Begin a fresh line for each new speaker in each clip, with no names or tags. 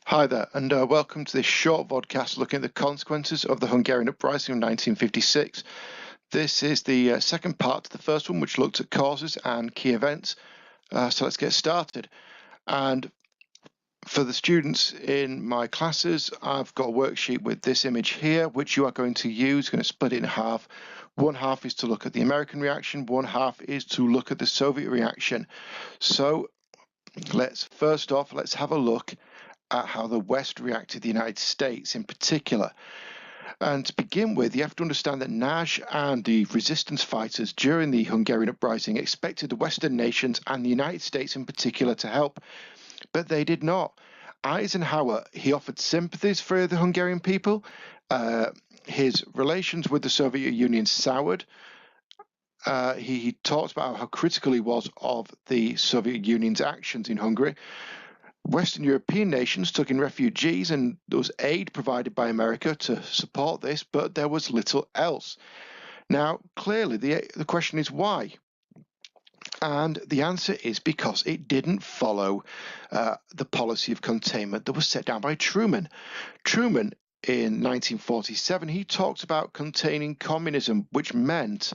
Hi there, and welcome to this short vodcast looking at the consequences of the Hungarian Uprising of 1956. This is the second part to the first one, which looked at causes and key events. So let's get started. And for the students in my classes, I've got a worksheet with this image here, which you are going to use. Going to split it in half. One half is to look at the American reaction, one half is to look at the Soviet reaction. So let's have a look at how the West reacted to the United States in particular. And to begin with, you have to understand that Nagy and the resistance fighters during the Hungarian Uprising expected the Western nations and the United States in particular to help, but they did not. Eisenhower, he offered sympathies for the Hungarian people. His relations with the Soviet Union soured. He talked about how critical he was of the Soviet Union's actions in Hungary. Western European nations took in refugees, and there was aid provided by America to support this, but there was little else. Now, clearly, the question is why? And the answer is because it didn't follow the policy of containment that was set down by Truman. Truman, in 1947, he talked about containing communism, which meant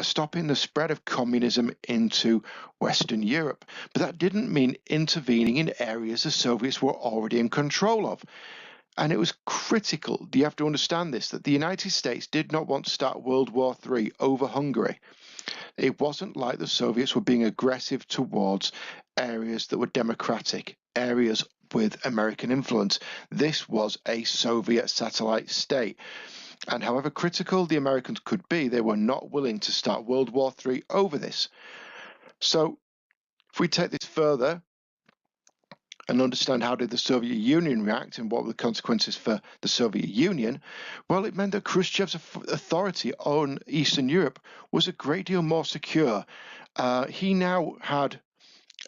stopping the spread of communism into Western Europe. But that didn't mean intervening in areas the Soviets were already in control of. And it was critical, you have to understand this, that the United States did not want to start World War III over Hungary. It wasn't like the Soviets were being aggressive towards areas that were democratic, areas with American influence. This was a Soviet satellite state. And however critical the Americans could be, they were not willing to start World War III over this. So if we take this further and understand how did the Soviet Union react and what were the consequences for the Soviet Union, well, it meant that Khrushchev's authority on Eastern Europe was a great deal more secure. He now had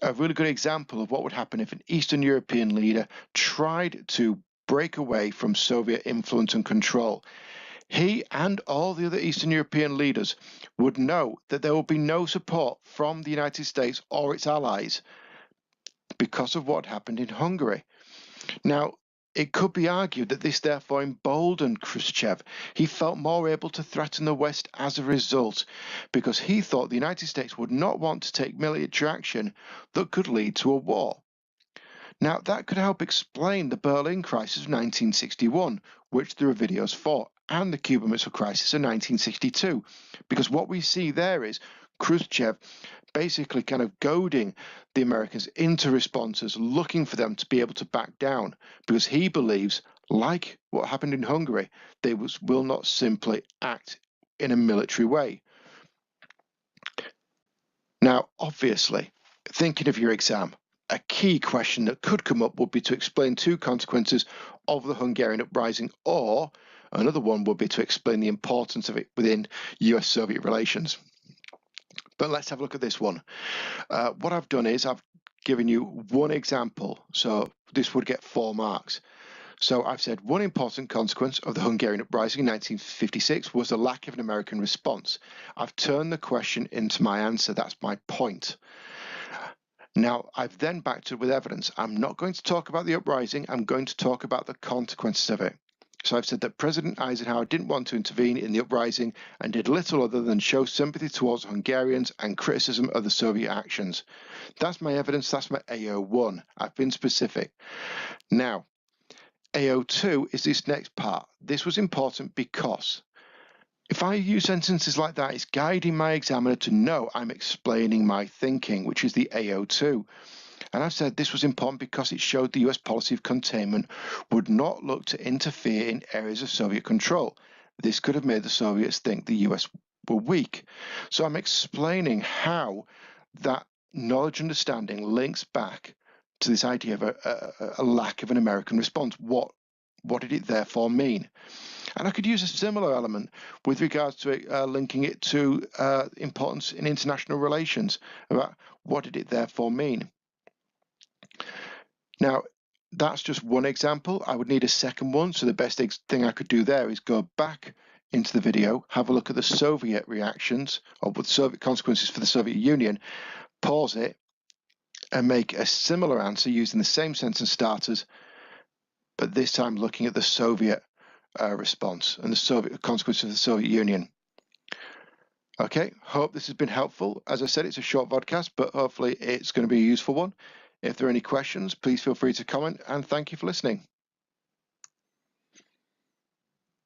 a really good example of what would happen if an Eastern European leader tried to break away from Soviet influence and control. He and all the other Eastern European leaders would know that there will be no support from the United States or its allies because of what happened in Hungary. Now, it could be argued that this therefore emboldened Khrushchev. He felt more able to threaten the West as a result, because he thought the United States would not want to take military action that could lead to a war. Now, that could help explain the Berlin crisis of 1961, which there are videos for, and the Cuban Missile Crisis of 1962, because what we see there is Khrushchev basically kind of goading the Americans into responses, looking for them to be able to back down, because he believes, like what happened in Hungary, they will not simply act in a military way. Now, obviously, thinking of your exam, a key question that could come up would be to explain two consequences of the Hungarian Uprising, or another one would be to explain the importance of it within US-Soviet relations. But let's have a look at this one. What I've done is I've given you one example, so this would get 4 marks. So I've said one important consequence of the Hungarian Uprising in 1956 was the lack of an American response. I've turned the question into my answer. That's my point. Now, I've then backed it with evidence. I'm not going to talk about the uprising. I'm going to talk about the consequences of it. So I've said that President Eisenhower didn't want to intervene in the uprising and did little other than show sympathy towards Hungarians and criticism of the Soviet actions. That's my evidence. That's my AO1. I've been specific. Now, AO2 is this next part. This was important because if I use sentences like that, it's guiding my examiner to know I'm explaining my thinking, which is the AO2. And I've said this was important because it showed the US policy of containment would not look to interfere in areas of Soviet control. This could have made the Soviets think the US were weak. So I'm explaining how that knowledge and understanding links back to this idea of a lack of an American response. What did it therefore mean? And I could use a similar element with regards to it, linking it to importance in international relations, about what did it therefore mean. Now, that's just one example. I would need a second one. So the best thing I could do there is go back into the video, have a look at the Soviet reactions or with Soviet consequences for the Soviet Union, pause it, and make a similar answer using the same sentence starters but this time looking at the Soviet response and the Soviet consequences of the Soviet Union. Okay, hope this has been helpful. As I said, it's a short vodcast, but hopefully it's going to be a useful one. If there are any questions, please feel free to comment, and thank you for listening.